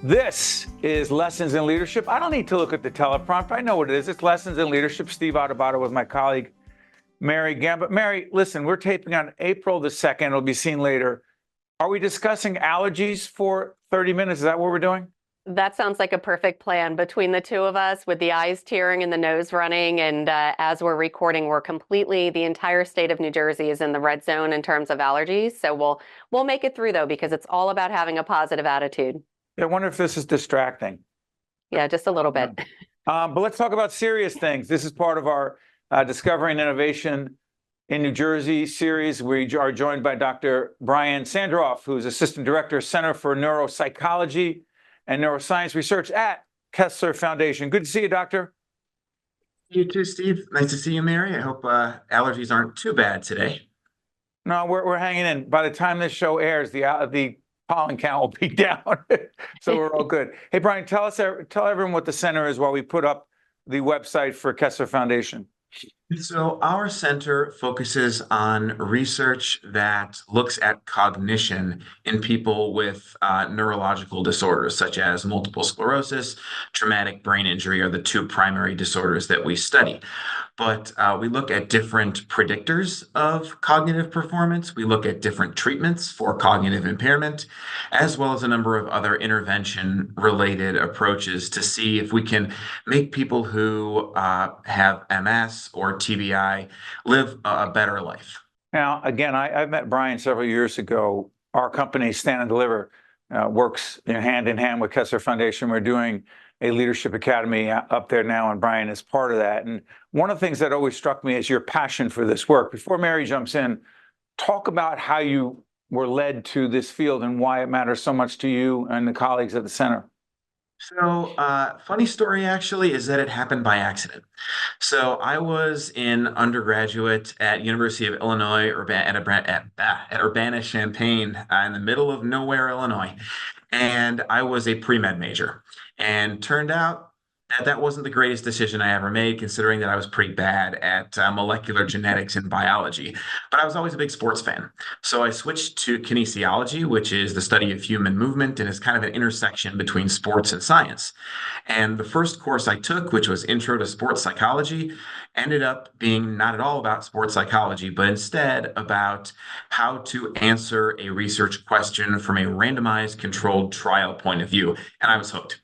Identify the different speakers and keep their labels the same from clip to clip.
Speaker 1: This is Lessons in Leadership. I don't need to look at the teleprompter. I know what it is. It's Lessons in Leadership. Steve Adubato with my colleague, Mary Gamba. Mary, listen, we're taping on April the 2nd. It'll be seen later. Are we discussing allergies for 30 minutes? Is that what we're doing?
Speaker 2: That sounds like a perfect plan between the two of us, with the eyes tearing and the nose running. And as we're recording, the entire state of New Jersey is in the red zone in terms of allergies. So we'll make it through, though, because it's all about having a positive attitude.
Speaker 1: I wonder if this is distracting.
Speaker 2: Yeah, just a little bit.
Speaker 1: But let's talk about serious things. This is part of our Discovering Innovation in New Jersey series. We are joined by Dr. Brian Sandroff, who's Assistant Director, Center for Neuropsychology and Neuroscience Research at Kessler Foundation. Good to see you, Doctor.
Speaker 3: You too, Steve. Nice to see you, Mary. I hope allergies aren't too bad today.
Speaker 1: No, we're hanging in. By the time this show airs, the pollen count will be down, so we're all good. Hey, Brian, tell everyone what the center is while we put up the website for Kessler Foundation.
Speaker 3: So our center focuses on research that looks at cognition in people with neurological disorders, such as multiple sclerosis, traumatic brain injury are the two primary disorders that we study. But we look at different predictors of cognitive performance. We look at different treatments for cognitive impairment, as well as a number of other intervention-related approaches to see if we can make people who have MS or TBI live a better life.
Speaker 1: Now, again, I've met Brian several years ago. Our company, Stand and Deliver, works hand in hand with Kessler Foundation. We're doing a leadership academy up there now, and Brian is part of that. And one of the things that always struck me is your passion for this work. Before Mary jumps in, talk about how you were led to this field and why it matters so much to you and the colleagues at the center.
Speaker 3: So, funny story actually is that it happened by accident. So I was in undergraduate at University of Illinois at Urbana-Champaign in the middle of nowhere, Illinois, and I was a pre-med major. And turned out that wasn't the greatest decision I ever made, considering that I was pretty bad at molecular genetics and biology. But I was always a big sports fan. So I switched to kinesiology, which is the study of human movement and is kind of an intersection between sports and science. And the first course I took, which was Intro to Sports Psychology, ended up being not at all about sports psychology, but instead about how to answer a research question from a randomized controlled trial point of view. And I was hooked.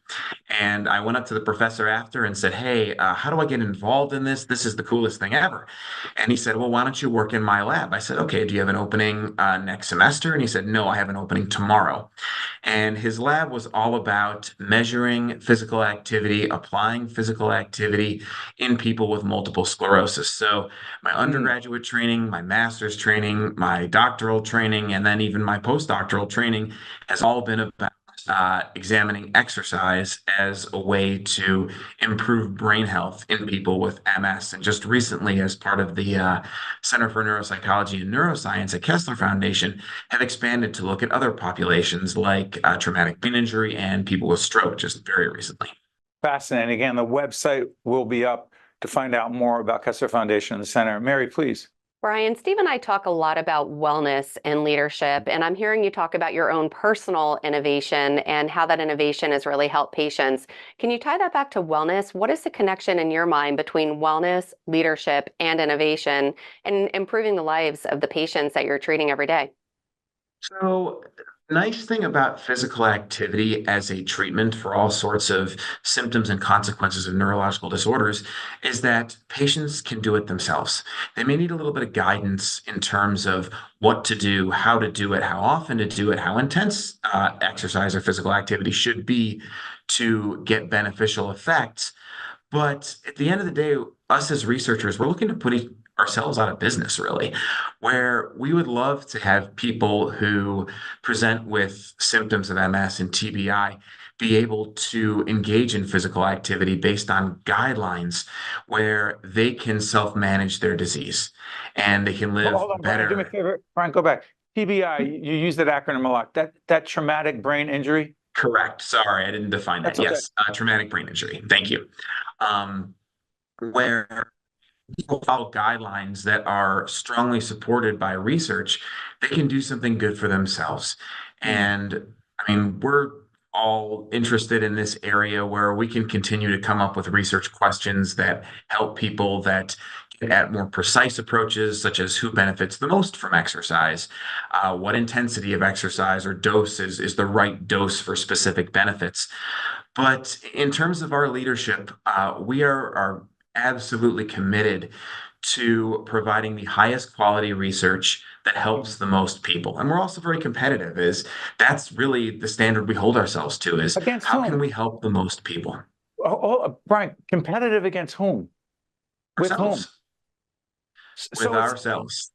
Speaker 3: And I went up to the professor after and said, hey, how do I get involved in this? This is the coolest thing ever. And he said, well, why don't you work in my lab? I said, okay, do you have an opening next semester? And he said, no, I have an opening tomorrow. And his lab was all about measuring physical activity, applying physical activity in people with multiple sclerosis. So my undergraduate training, my master's training, my doctoral training, and then even my postdoctoral training has all been about examining exercise as a way to improve brain health in people with MS. And just recently, as part of the Center for Neuropsychology and Neuroscience at Kessler Foundation, have expanded to look at other populations like traumatic brain injury and people with stroke just very recently.
Speaker 1: Fascinating. Again, the website will be up to find out more about Kessler Foundation and the center. Mary, please.
Speaker 2: Brian, Steve and I talk a lot about wellness and leadership, and I'm hearing you talk about your own personal innovation and how that innovation has really helped patients. Can you tie that back to wellness? What is the connection in your mind between wellness, leadership, and innovation, and improving the lives of the patients that you're treating every day?
Speaker 3: So, nice thing about physical activity as a treatment for all sorts of symptoms and consequences of neurological disorders is that patients can do it themselves. They may need a little bit of guidance in terms of what to do, how to do it, how often to do it, how intense exercise or physical activity should be to get beneficial effects. But at the end of the day, us as researchers, we're looking to put ourselves out of business, really, where we would love to have people who present with symptoms of MS and TBI be able to engage in physical activity based on guidelines where they can self-manage their disease and they can live
Speaker 1: Hold on,
Speaker 3: better.
Speaker 1: Brian, do me a favor. Brian, go back. TBI, you use that acronym a lot. That traumatic brain injury?
Speaker 3: Correct. Sorry, I didn't define that.
Speaker 1: That's okay.
Speaker 3: Yes, traumatic brain injury. Thank you. Where people follow guidelines that are strongly supported by research, they can do something good for themselves. And I mean, we're all interested in this area where we can continue to come up with research questions that help people that get at more precise approaches, such as who benefits the most from exercise, what intensity of exercise or dose is the right dose for specific benefits. But in terms of our leadership, we are absolutely committed to providing the highest quality research that helps the most people. And we're also very competitive, is that's really the standard we hold ourselves to, is
Speaker 1: Against
Speaker 3: how can
Speaker 1: whom?
Speaker 3: we help the most people?
Speaker 1: Brian, competitive against whom? With whom?
Speaker 3: Ourselves. With
Speaker 1: So it's,
Speaker 3: ourselves.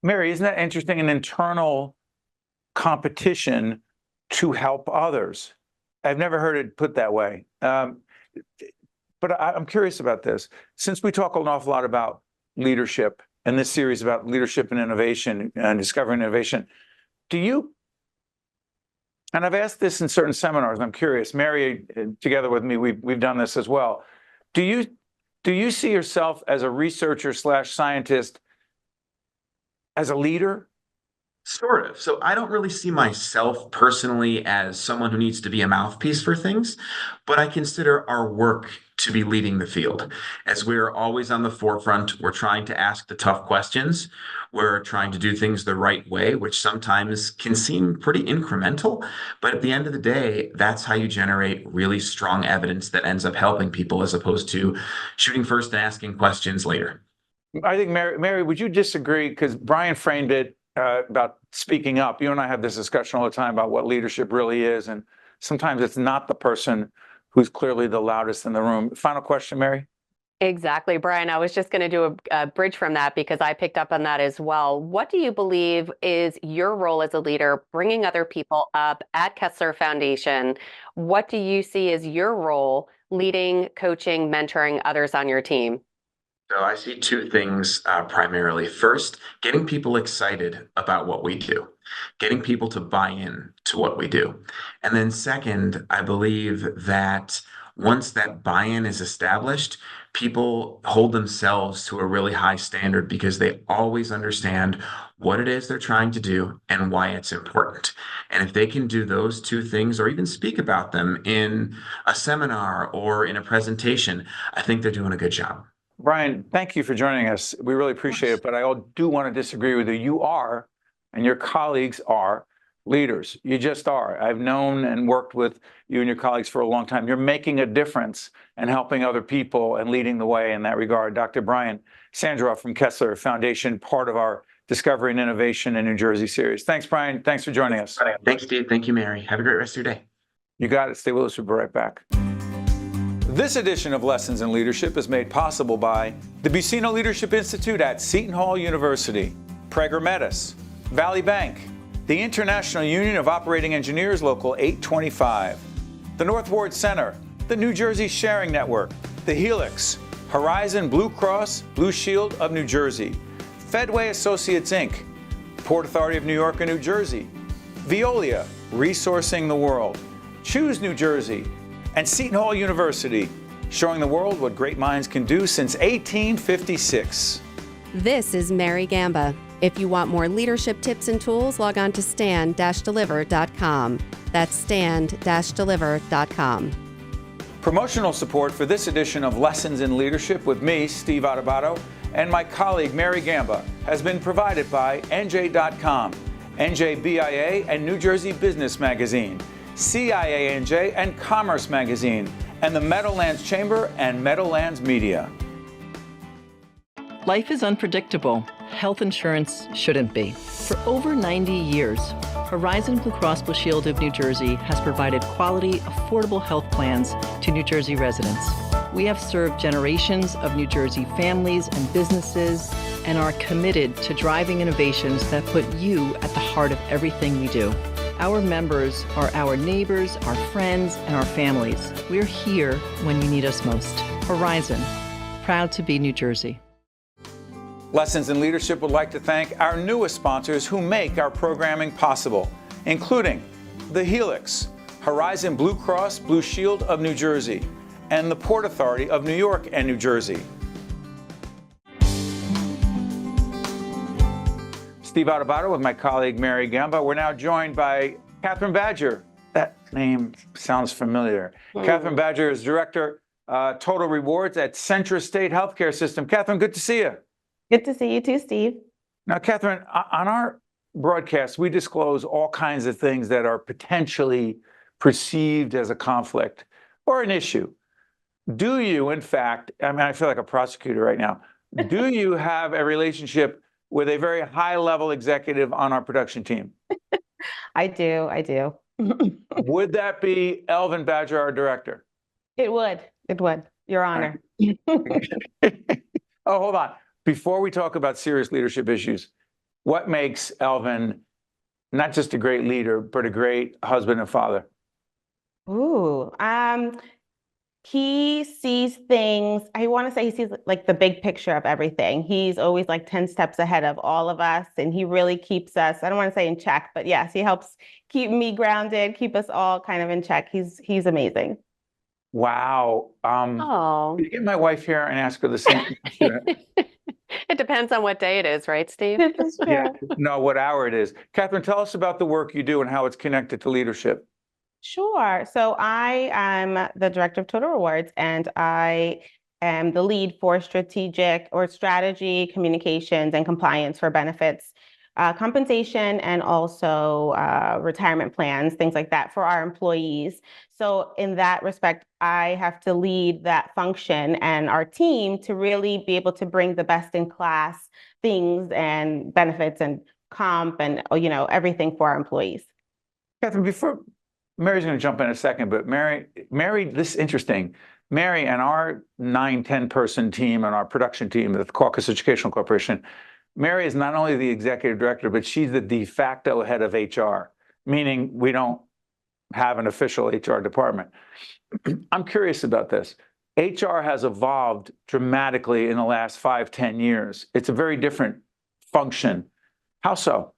Speaker 1: Mary, isn't that interesting? An internal competition to help others. I've never heard it put that way. But I'm curious about this. Since we talk an awful lot about leadership and this series about leadership and innovation and discovering innovation, do you, and I've asked this in certain seminars, I'm curious, Mary, together with me, we've done this as well. Do you see yourself as a researcher / scientist, as a leader?
Speaker 3: Sort of. So I don't really see myself personally as someone who needs to be a mouthpiece for things, but I consider our work to be leading the field. As we're always on the forefront, we're trying to ask the tough questions. We're trying to do things the right way, which sometimes can seem pretty incremental. But at the end of the day, that's how you generate really strong evidence that ends up helping people, as opposed to shooting first and asking questions later.
Speaker 1: I think, Mary, would you disagree? Because Brian framed it about speaking up. You and I have this discussion all the time about what leadership really is. And sometimes it's not the person who's clearly the loudest in the room. Final question, Mary?
Speaker 2: Exactly, Brian. I was just going to do a bridge from that because I picked up on that as well. What do you believe is your role as a leader, bringing other people up at Kessler Foundation? What do you see as your role leading, coaching, mentoring others on your team?
Speaker 3: So I see two things primarily. First, getting people excited about what we do, getting people to buy in to what we do. And then second, I believe that once that buy-in is established, people hold themselves to a really high standard because they always understand what it is they're trying to do and why it's important. And if they can do those two things, or even speak about them in a seminar or in a presentation, I think they're doing a good job.
Speaker 1: Brian, thank you for joining us. We really appreciate it, but I do want to disagree with you. You are, and your colleagues are, leaders. You just are. I've known and worked with you and your colleagues for a long time. You're making a difference and helping other people and leading the way in that regard. Dr. Brian Sandroff from Kessler Foundation, part of our Discovery and Innovation in New Jersey series. Thanks, Brian. Thanks for joining us.
Speaker 3: Thanks, Steve. Thank you, Mary. Have a great rest of your day.
Speaker 1: You got it. Stay with us. We'll be right back. This edition of Lessons in Leadership is made possible by the Buccino Leadership Institute at Seton Hall University, Prager Metis, Valley Bank, the International Union of Operating Engineers Local 825, the North Ward Center, the New Jersey Sharing Network, the Helix, Horizon Blue Cross Blue Shield of New Jersey, Fedway Associates Inc., Port Authority of New York and New Jersey, Veolia, Resourcing the World, Choose New Jersey, and Seton Hall University, showing the world what great minds can do since 1856.
Speaker 4: This is Mary Gamba. If you want more leadership tips and tools, log on to stand-deliver.com. That's stand-deliver.com.
Speaker 1: Promotional support for this edition of Lessons in Leadership with me, Steve Adubato, and my colleague Mary Gamba has been provided by NJ.com, NJBIA and New Jersey Business Magazine, CIANJ and Commerce Magazine, and the Meadowlands Chamber and Meadowlands Media.
Speaker 5: Life is unpredictable. Health insurance shouldn't be. For over 90 years, Horizon Blue Cross Blue Shield of New Jersey has provided quality, affordable health plans to New Jersey residents. We have served generations of New Jersey families and businesses and are committed to driving innovations that put you at the heart of everything we do. Our members are our neighbors, our friends, and our families. We're here when you need us most. Horizon, proud to be New Jersey.
Speaker 1: Lessons in Leadership would like to thank our newest sponsors who make our programming possible, including the Helix, Horizon Blue Cross Blue Shield of New Jersey, and the Port Authority of New York and New Jersey. Steve Adubato with my colleague Mary Gamba. We're now joined by Kathryn Badger, that name sounds familiar. Kathryn Badger is Director, Total Rewards at CentraState Healthcare System. Kathryn, good to see you.
Speaker 6: Good to see you too, Steve.
Speaker 1: Now, Kathryn, on our broadcast, we disclose all kinds of things that are potentially perceived as a conflict or an issue. Do you, in fact, I mean, I feel like a prosecutor right now, do you have a relationship with a very high-level executive on our production team?
Speaker 6: I do.
Speaker 1: Would that be Elvin Badger, our director?
Speaker 6: It would. Your Honor.
Speaker 1: Oh, hold on. Before we talk about serious leadership issues, what makes Elvin not just a great leader, but a great husband and father?
Speaker 6: Ooh, he sees things, I want to say he sees like the big picture of everything. He's always like 10 steps ahead of all of us, and he really keeps us, I don't want to say in check, but yes, he helps keep me grounded, keep us all kind of in check. He's amazing.
Speaker 1: Wow.
Speaker 2: Oh,
Speaker 1: Could you get my wife here and ask her the same question?
Speaker 2: it depends on what day it is, right, Steve?
Speaker 6: This is true.
Speaker 1: Yeah, no, what hour it is. Kathryn, tell us about the work you do and how it's connected to leadership.
Speaker 6: Sure. So I am the Director of Total Rewards, and I am the lead for strategy, communications, and compliance for benefits, compensation, and also retirement plans, things like that for our employees. So in that respect, I have to lead that function and our team to really be able to bring the best in class things and benefits and comp and, everything for our employees.
Speaker 1: Kathryn, before Mary's going to jump in a second, but Mary, this is interesting. Mary and our 9-10 person team and our production team at the Caucus Educational Corporation, Mary is not only the executive director, but she's the de facto head of HR, meaning we don't have an official HR department. I'm curious about this. HR has evolved dramatically in the last 5-10 years. It's a very different function. How so?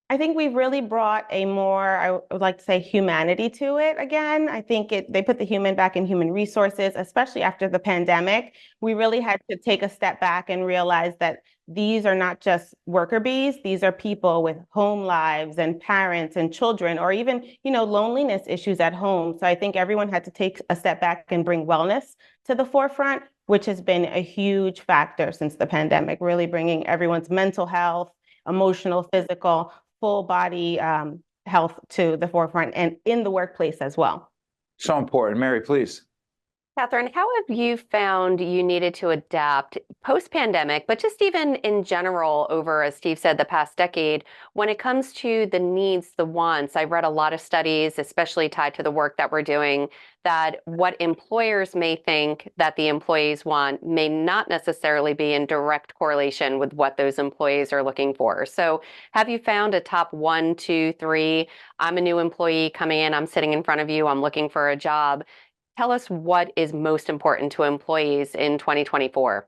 Speaker 6: I think we've really brought a more, I would like to say, humanity to it again. I think they put the human back in human resources, especially after the pandemic. We really had to take a step back and realize that these are not just worker bees. These are people with home lives and parents and children, or even, loneliness issues at home. So I think everyone had to take a step back and bring wellness to the forefront, which has been a huge factor since the pandemic, really bringing everyone's mental health, emotional, physical, full body health to the forefront and in the workplace as well.
Speaker 1: So important. Mary, please.
Speaker 2: Kathryn, how have you found you needed to adapt post-pandemic, but just even in general over, as Steve said, the past decade, when it comes to the needs, the wants? I've read a lot of studies, especially tied to the work that we're doing, that what employers may think that the employees want may not necessarily be in direct correlation with what those employees are looking for. So have you found a top 1, 2, 3, I'm a new employee coming in, I'm sitting in front of you, I'm looking for a job. Tell us what is most important to employees in 2024.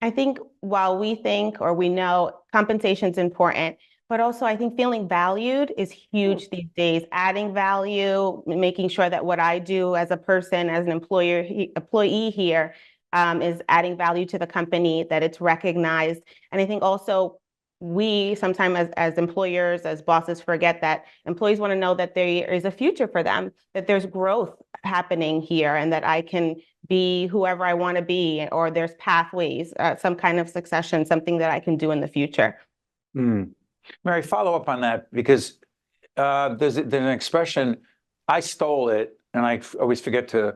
Speaker 6: I think while we think or we know compensation is important, but also I think feeling valued is huge these days. Adding value, making sure that what I do as a person, as an employee here, is adding value to the company, that it's recognized. And I think also we sometimes as employers, as bosses, forget that employees want to know that there is a future for them, that there's growth happening here, and that I can be whoever I want to be, or there's pathways, some kind of succession, something that I can do in the future.
Speaker 1: Mary, follow up on that, because there's an expression, I stole it, and I always forget to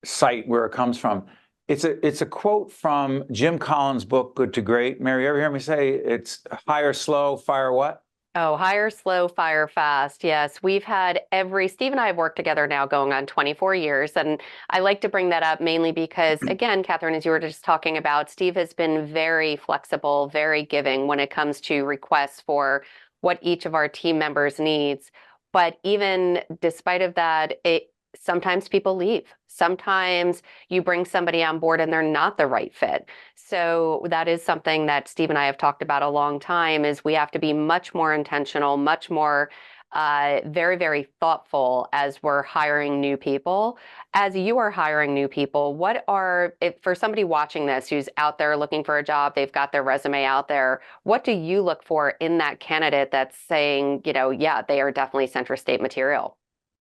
Speaker 1: cite where it comes from. It's a quote from Jim Collins' book, Good to Great. Mary, you ever hear me say it's hire slow, fire what?
Speaker 2: Oh, hire slow, fire fast. Yes, we've had Steve and I have worked together now going on 24 years. And I like to bring that up mainly because, again, Kathryn, as you were just talking about, Steve has been very flexible, very giving when it comes to requests for what each of our team members needs. But even despite of that, sometimes people leave. Sometimes you bring somebody on board and they're not the right fit. So that is something that Steve and I have talked about a long time, is we have to be much more intentional, much more very, very thoughtful as we're hiring new people. As you are hiring new people, what are, if for somebody watching this who's out there looking for a job, they've got their resume out there, what do you look for in that candidate that's saying, yeah, they are definitely CentraState material?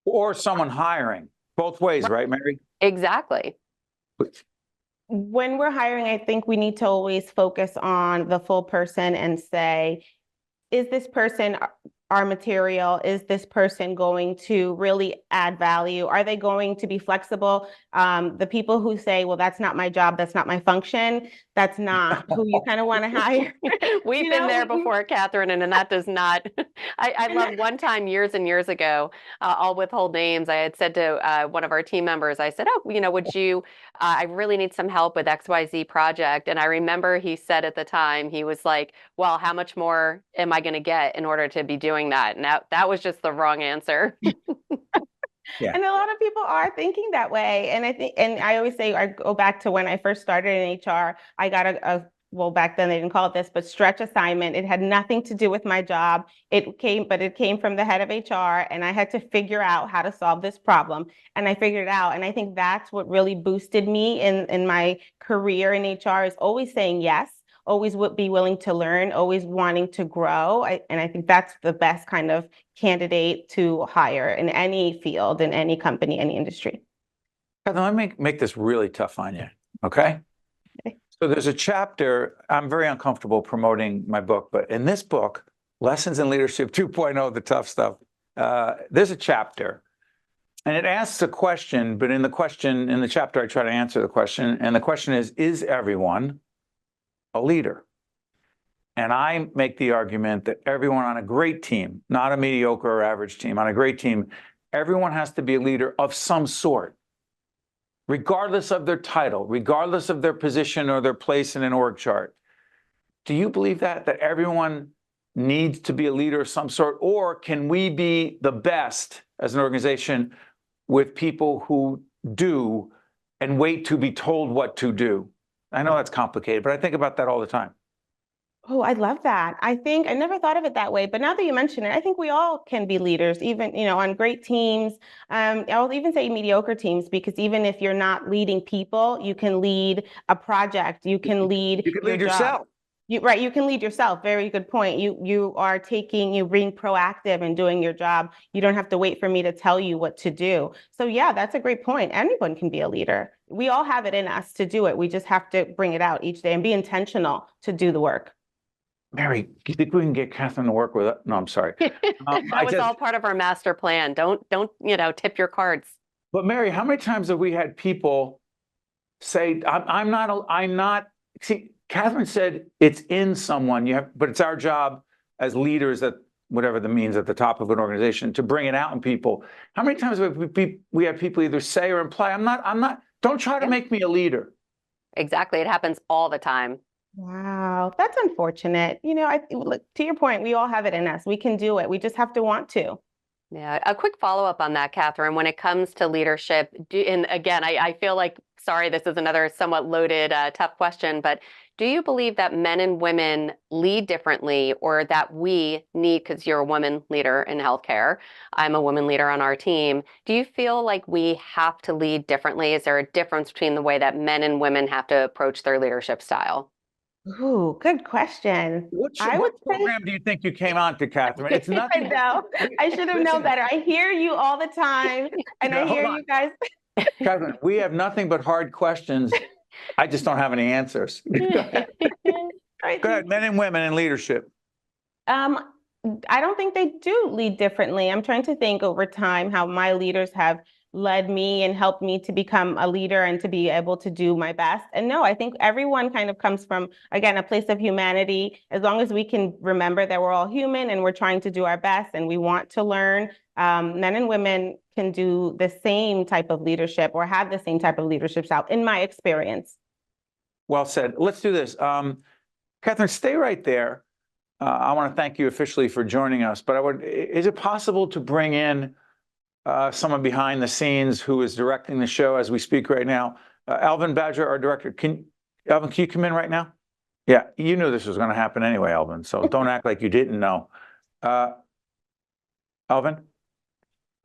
Speaker 1: Or someone hiring. Both ways, right, Mary?
Speaker 2: Exactly.
Speaker 6: When we're hiring, I think we need to always focus on the full person and say, is this person our material? Is this person going to really add value? Are they going to be flexible? The people who say, well, that's not my job, that's not my function, that's not who you kind of want to hire.
Speaker 2: We've been there before, Kathryn, and that does not. I love one time years and years ago, I'll withhold names. I had said to one of our team members, I said, oh, would you, I really need some help with XYZ project. And I remember he said at the time, he was like, well, how much more am I going to get in order to be doing that? And that was just the wrong answer.
Speaker 1: Yeah.
Speaker 6: And a lot of people are thinking that way. And I think, and I always say, I go back to when I first started in HR, I got well, back then they didn't call it this, but stretch assignment. It had nothing to do with my job. It came from the head of HR, and I had to figure out how to solve this problem. And I figured it out. And I think that's what really boosted me in my career in HR, is always saying yes, always would be willing to learn, always wanting to grow. And I think that's the best kind of candidate to hire in any field, in any company, any industry.
Speaker 1: Let me make this really tough on you, okay? So there's a chapter, I'm very uncomfortable promoting my book, but in this book, Lessons in Leadership 2.0, the tough stuff, there's a chapter, and it asks a question, but in the chapter, I try to answer the question, and the question is everyone a leader? And I make the argument that everyone on a great team, not a mediocre or average team, on a great team, everyone has to be a leader of some sort, regardless of their title, regardless of their position or their place in an org chart. Do you believe that everyone needs to be a leader of some sort, or can we be the best as an organization with people who do and wait to be told what to do? I know that's complicated, but I think about that all the time.
Speaker 6: Oh, I love that. I think I never thought of it that way, but now that you mention it, I think we all can be leaders, even, on great teams. I'll even say mediocre teams, because even if you're not leading people, you can lead a project. You can lead
Speaker 1: You can
Speaker 6: your
Speaker 1: lead
Speaker 6: job.
Speaker 1: yourself.
Speaker 6: Right, you can lead yourself. Very good point. You're being proactive and doing your job. You don't have to wait for me to tell you what to do. So yeah, that's a great point. Anyone can be a leader. We all have it in us to do it. We just have to bring it out each day and be intentional to do the work.
Speaker 1: Mary, do you think we can get Kathryn to work with it? No, I'm sorry.
Speaker 2: That was all part of our master plan. Don't tip your cards.
Speaker 1: But Mary, how many times have we had people say, I'm not, see, Kathryn said it's in someone, but it's our job as leaders at whatever the means at the top of an organization to bring it out in people. How many times have we have people either say or imply, I'm not, don't try to make me a leader.
Speaker 2: Exactly. It happens all the time.
Speaker 6: Wow, that's unfortunate. To your point, we all have it in us. We can do it. We just have to want to.
Speaker 2: Yeah. A quick follow-up on that, Kathryn, when it comes to leadership, and again, I feel like, sorry, this is another somewhat loaded, tough question, but do you believe that men and women lead differently, or that we need, because you're a woman leader in healthcare, I'm a woman leader on our team, do you feel like we have to lead differently? Is there a difference between the way that men and women have to approach their leadership style?
Speaker 6: Ooh, good question.
Speaker 1: What
Speaker 6: I would say,
Speaker 1: program do you think you came on to, Kathryn? It's
Speaker 6: I
Speaker 1: nothing.
Speaker 6: know. I should have known better. I hear you all the time, and
Speaker 1: No,
Speaker 6: I hear
Speaker 1: hold
Speaker 6: you guys.
Speaker 1: Kathryn, we have nothing but hard questions. I just don't have any answers. Go ahead, men and women in leadership.
Speaker 6: I don't think they do lead differently. I'm trying to think over time how my leaders have led me and helped me to become a leader and to be able to do my best. And no, I think everyone kind of comes from, again, a place of humanity. As long as we can remember that we're all human and we're trying to do our best and we want to learn, men and women can do the same type of leadership or have the same type of leadership style, in my experience.
Speaker 1: Well said. Let's do this. Kathryn, stay right there. I want to thank you officially for joining us, but is it possible to bring in someone behind the scenes who is directing the show as we speak right now? Kathryn Badger, our director. Alvin, can you come in right now? Yeah, you knew this was going to happen anyway, Alvin, so don't act like you didn't know. Elvin?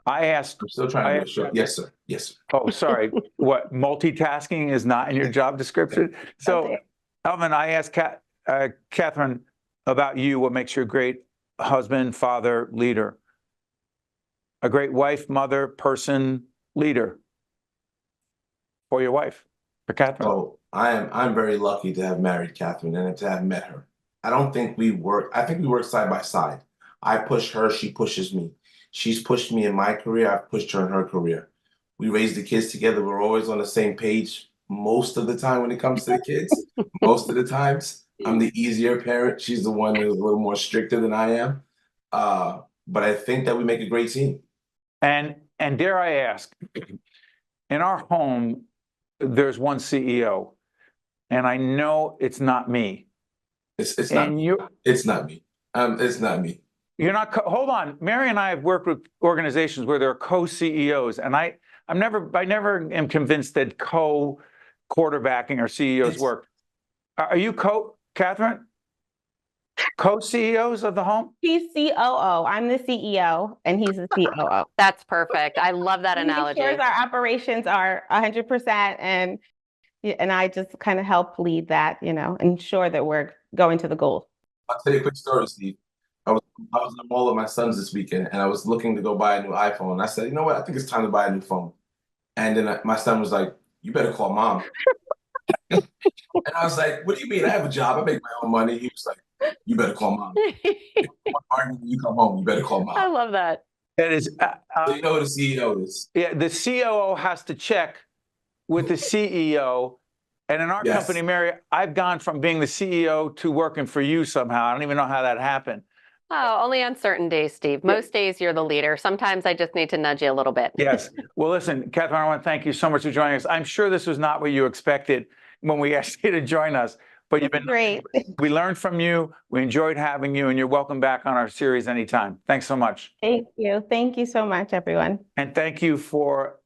Speaker 1: I asked,
Speaker 7: I'm still trying to make sure. Yes, sir. Yes, sir.
Speaker 1: oh, sorry, what, multitasking is not in your job description? So,
Speaker 6: Okay.
Speaker 1: Elvin, I asked Kathryn about you, what makes you a great husband, father, leader, a great wife, mother, person, leader for your wife, for Kathryn.
Speaker 7: Oh, I'm very lucky to have married Kathryn and to have met her. I don't think we work. I think we work side by side. I push her, she pushes me. She's pushed me in my career, I've pushed her in her career. We raised the kids together. We're always on the same page most of the time when it comes to the kids. Most of the times, I'm the easier parent. She's the one who's a little more stricter than I am. But I think that we make a great team.
Speaker 1: And dare I ask, in our home, there's one CEO, and I know it's not me.
Speaker 7: It's not.
Speaker 1: And you,
Speaker 7: It's not me. It's not me.
Speaker 1: you're not. Hold on, Mary and I have worked with organizations where there are co-CEOs, and I never am convinced that co-quarterbacking or CEOs
Speaker 7: It's-
Speaker 1: work. Are you Kathryn? Co-CEOs of the home?
Speaker 6: He's COO. I'm the CEO, and he's the COO.
Speaker 2: That's perfect. I love that
Speaker 6: He makes
Speaker 2: analogy.
Speaker 6: sure our operations are 100%, and I just kind of help lead that, ensure that we're going to the goal.
Speaker 7: I'll tell you a quick story, Steve. I was in the mall with my sons this weekend, and I was looking to go buy a new iPhone. And I said, you know what? I think it's time to buy a new phone. And then my son was like, "You better call mom." And I was like, "What do you mean? I have a job. I make my own money." He was like, "You better call mom. When you come home, you better call
Speaker 2: I
Speaker 7: mom."
Speaker 2: love that.
Speaker 1: That is,
Speaker 7: So you know who the CEO is.
Speaker 1: yeah, the COO has to check with the CEO. And in our
Speaker 7: Yes.
Speaker 1: company, Mary, I've gone from being the CEO to working for you somehow. I don't even know how that happened.
Speaker 2: Oh, only on certain days, Steve. Most days you're the leader. Sometimes I just need to nudge you a little bit.
Speaker 1: Yes. Well, listen, Kathryn, I want to thank you so much for joining us. I'm sure this was not what you expected when we asked you to join us, but you've been
Speaker 6: Great.
Speaker 1: We learned from you. We enjoyed having you, and you're welcome back on our series anytime. Thanks so much.
Speaker 6: Thank you. Thank you so much, everyone.
Speaker 1: And thank you for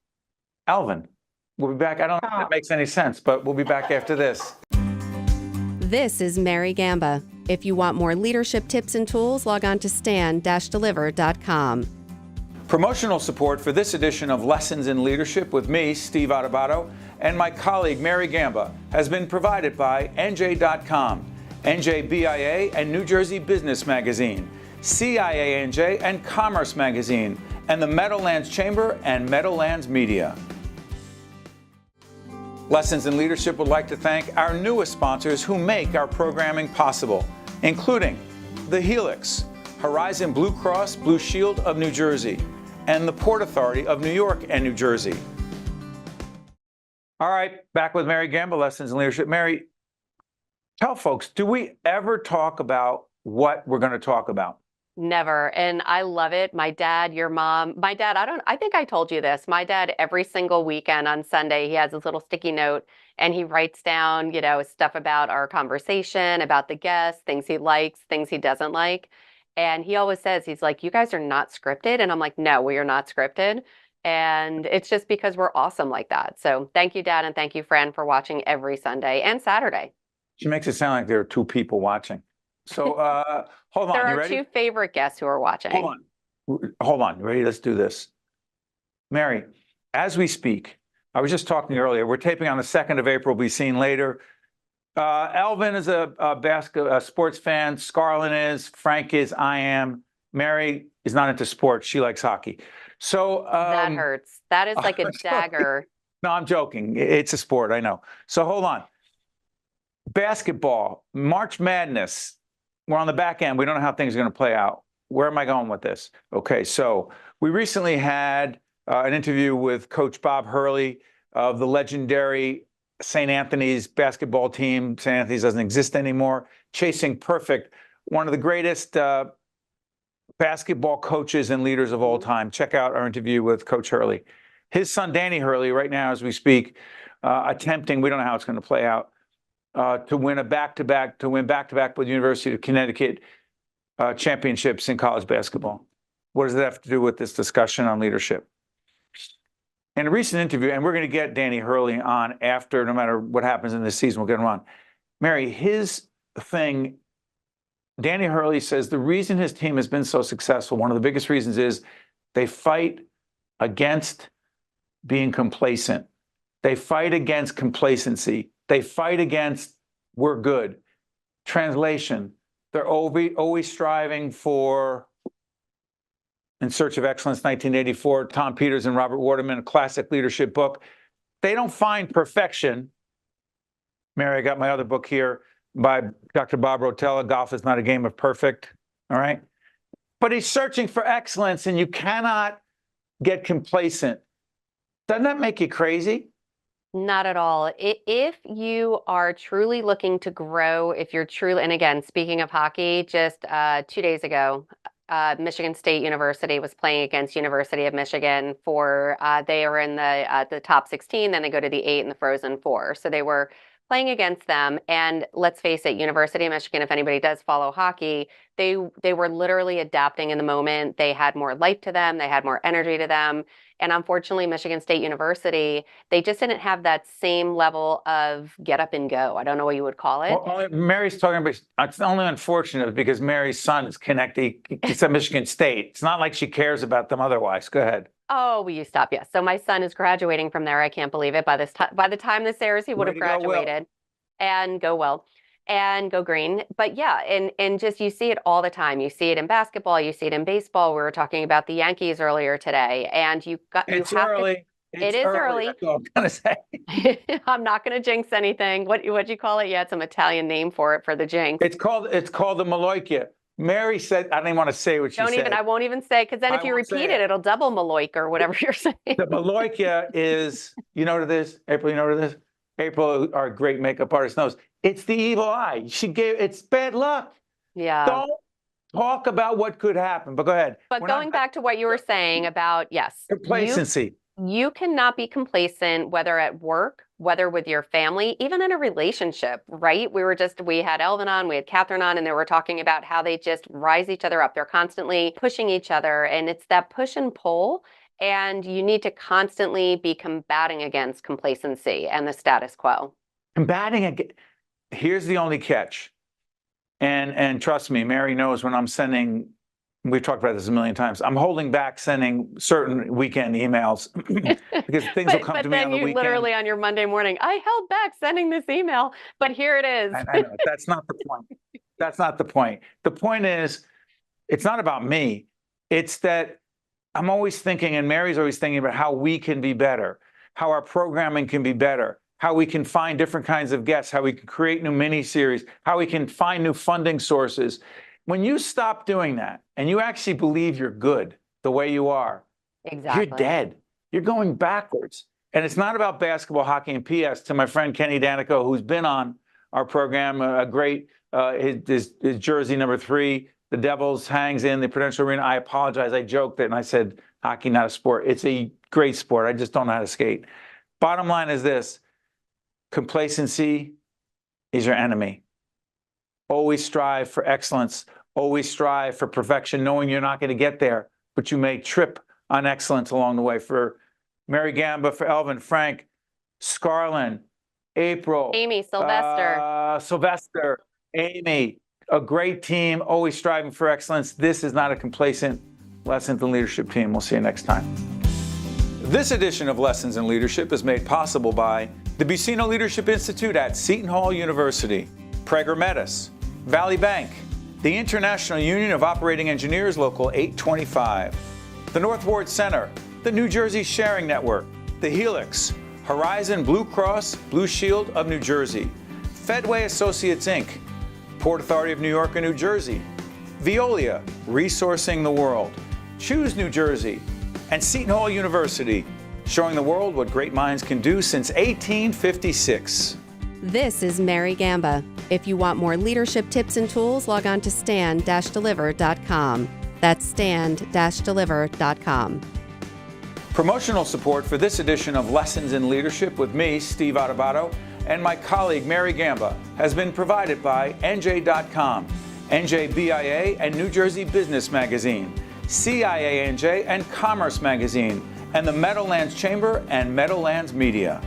Speaker 1: Elvin. We'll be back. I don't know if that makes any sense, but we'll be back after this.
Speaker 4: This is Mary Gamba. If you want more leadership tips and tools, log on to stand-deliver.com.
Speaker 1: Promotional support for this edition of Lessons in Leadership with me, Steve Adubato, and my colleague Mary Gamba has been provided by NJ.com, NJBIA and New Jersey Business Magazine, CIANJ and Commerce Magazine, and the Meadowlands Chamber and Meadowlands Media. Lessons in Leadership would like to thank our newest sponsors who make our programming possible, including The Helix, Horizon Blue Cross Blue Shield of New Jersey, and the Port Authority of New York and New Jersey. All right, back with Mary Gamba, Lessons in Leadership. Mary, tell folks, do we ever talk about what we're going to talk about?
Speaker 2: Never. And I love it. My dad, your mom, my dad, I think I told you this. My dad, every single weekend on Sunday, he has this little sticky note and he writes down, stuff about our conversation, about the guests, things he likes, things he doesn't like. And he always says, he's like, you guys are not scripted. And I'm like, no, we are not scripted. And it's just because we're awesome like that. So thank you, Dad. And thank you, Fran, for watching every Sunday and Saturday.
Speaker 1: She makes it sound like there are two people watching. So hold on.
Speaker 2: There
Speaker 1: You
Speaker 2: are
Speaker 1: ready?
Speaker 2: two favorite guests who are watching.
Speaker 1: Hold on. You ready? Let's do this. Mary, as we speak, I was just talking earlier, we're taping on the 2nd of April, be seen later. Elvin is a sports fan. Scarlett is. Frank is. I am. Mary is not into sports. She likes hockey. So
Speaker 2: That hurts. That is like a dagger.
Speaker 1: No, I'm joking. It's a sport. I know. So hold on. Basketball, March Madness. We're on the back end. We don't know how things are going to play out. Where am I going with this? Okay, so we recently had an interview with Coach Bob Hurley of the legendary St. Anthony's basketball team. St. Anthony's doesn't exist anymore. Chasing Perfect, one of the greatest basketball coaches and leaders of all time. Check out our interview with Coach Hurley. His son, Danny Hurley, right now as we speak, attempting, we don't know how it's going to play out, to win back-to-back with the University of Connecticut championships in college basketball. What does that have to do with this discussion on leadership? In a recent interview, and we're going to get Danny Hurley on after, no matter what happens in this season, we'll get him on. Mary, his thing Danny Hurley says the reason his team has been so successful, one of the biggest reasons is they fight against being complacent. They fight against complacency. They fight against we're good. Translation, they're always striving for In Search of Excellence, 1984, Tom Peters and Robert Waterman, a classic leadership book. They don't find perfection. Mary, I got my other book here by Dr. Bob Rotella, Golf is Not a Game of Perfect, all right? But he's searching for excellence, and you cannot get complacent. Doesn't that make you crazy?
Speaker 2: Not at all. If you are truly looking to grow, if you're truly, and again, speaking of hockey, just 2 days ago, Michigan State University was playing against University of Michigan for, they are in the top 16, then they go to the 8 and the Frozen Four. So they were playing against them. And let's face it, University of Michigan, if anybody does follow hockey, they were literally adapting in the moment. They had more life to them. They had more energy to them. And unfortunately, Michigan State University, they just didn't have that same level of get up and go. I don't know what you would call it.
Speaker 1: Well, Mary's talking about, it's only unfortunate because Mary's son is connected. It's at Michigan State. It's not like she cares about them otherwise. Go ahead.
Speaker 2: Oh, will you stop? Yes. So my son is graduating from there. I can't believe it. By the time this airs, he would have graduated. And go well. And go green. But yeah, and just you see it all the time. You see it in basketball, you see it in baseball. We were talking about the Yankees earlier today. And
Speaker 1: It's early.
Speaker 2: It is early.
Speaker 1: That's all I'm gonna say.
Speaker 2: I'm not gonna jinx anything. What'd you call it? Yeah, it's some Italian name for it, for the jinx.
Speaker 1: It's called the Maloika. Mary said, I didn't want to say what she said.
Speaker 2: I won't even say, because then if you repeat it, it'll double Maloika or whatever you're saying.
Speaker 1: The Maloika is, you know what it is? April, you know what it is? April, our great makeup artist, knows. It's the evil eye. It's bad luck.
Speaker 2: Yeah.
Speaker 1: Don't talk about what could happen, but go ahead.
Speaker 2: But going back to what you were saying about, yes.
Speaker 1: Complacency.
Speaker 2: You cannot be complacent, whether at work, whether with your family, even in a relationship, right? We had Elvin on, we had Kathryn on, and they were talking about how they just rise each other up. They're constantly pushing each other, and it's that push and pull. And you need to constantly be combating against complacency and the status quo.
Speaker 1: Here's the only catch. And trust me, Mary knows when I'm sending, we've talked about this a million times, I'm holding back sending certain weekend emails because things will come to me on the weekend. But then you literally
Speaker 2: on your Monday morning, I held back sending this email, but here it is.
Speaker 1: I know, that's not the point. That's not the point. The point is, it's not about me. It's that I'm always thinking, and Mary's always thinking about how we can be better, how our programming can be better, how we can find different kinds of guests, how we can create new mini-series, how we can find new funding sources. When you stop doing that and you actually believe you're good the way you are,
Speaker 2: exactly,
Speaker 1: you're dead. You're going backwards. And it's not about basketball, hockey, and PS. To my friend Kenny Danico, who's been on our program, a great, his jersey number 3, the Devils hangs in the Prudential Arena. I apologize. I joked it and I said, hockey, not a sport. It's a great sport. I just don't know how to skate. Bottom line is this: complacency is your enemy. Always strive for excellence. Always strive for perfection, knowing you're not going to get there, but you may trip on excellence along the way. For Mary Gamba, for Elvin, Frank, Scarlin, April,
Speaker 2: Amy, Sylvester,
Speaker 1: Amy, a great team, always striving for excellence. This is not a complacent Lessons in Leadership team. We'll see you next time. This edition of Lessons in Leadership is made possible by the Buccino Leadership Institute at Seton Hall University, Prager Metis, Valley Bank, the International Union of Operating Engineers Local 825, the North Ward Center, the New Jersey Sharing Network, the Helix, Horizon Blue Cross Blue Shield of New Jersey, Fedway Associates Inc., Port Authority of New York and New Jersey, Veolia, Resourcing the World, Choose New Jersey, and Seton Hall University, showing the world what great minds can do since 1856.
Speaker 4: This is Mary Gamba. If you want more leadership tips and tools, log on to stand-deliver.com. That's stand-deliver.com.
Speaker 1: Promotional support for this edition of Lessons in Leadership with me, Steve Adubato, and my colleague Mary Gamba has been provided by NJ.com, NJBIA and New Jersey Business Magazine, CIANJ and Commerce Magazine, and the Meadowlands Chamber and Meadowlands Media.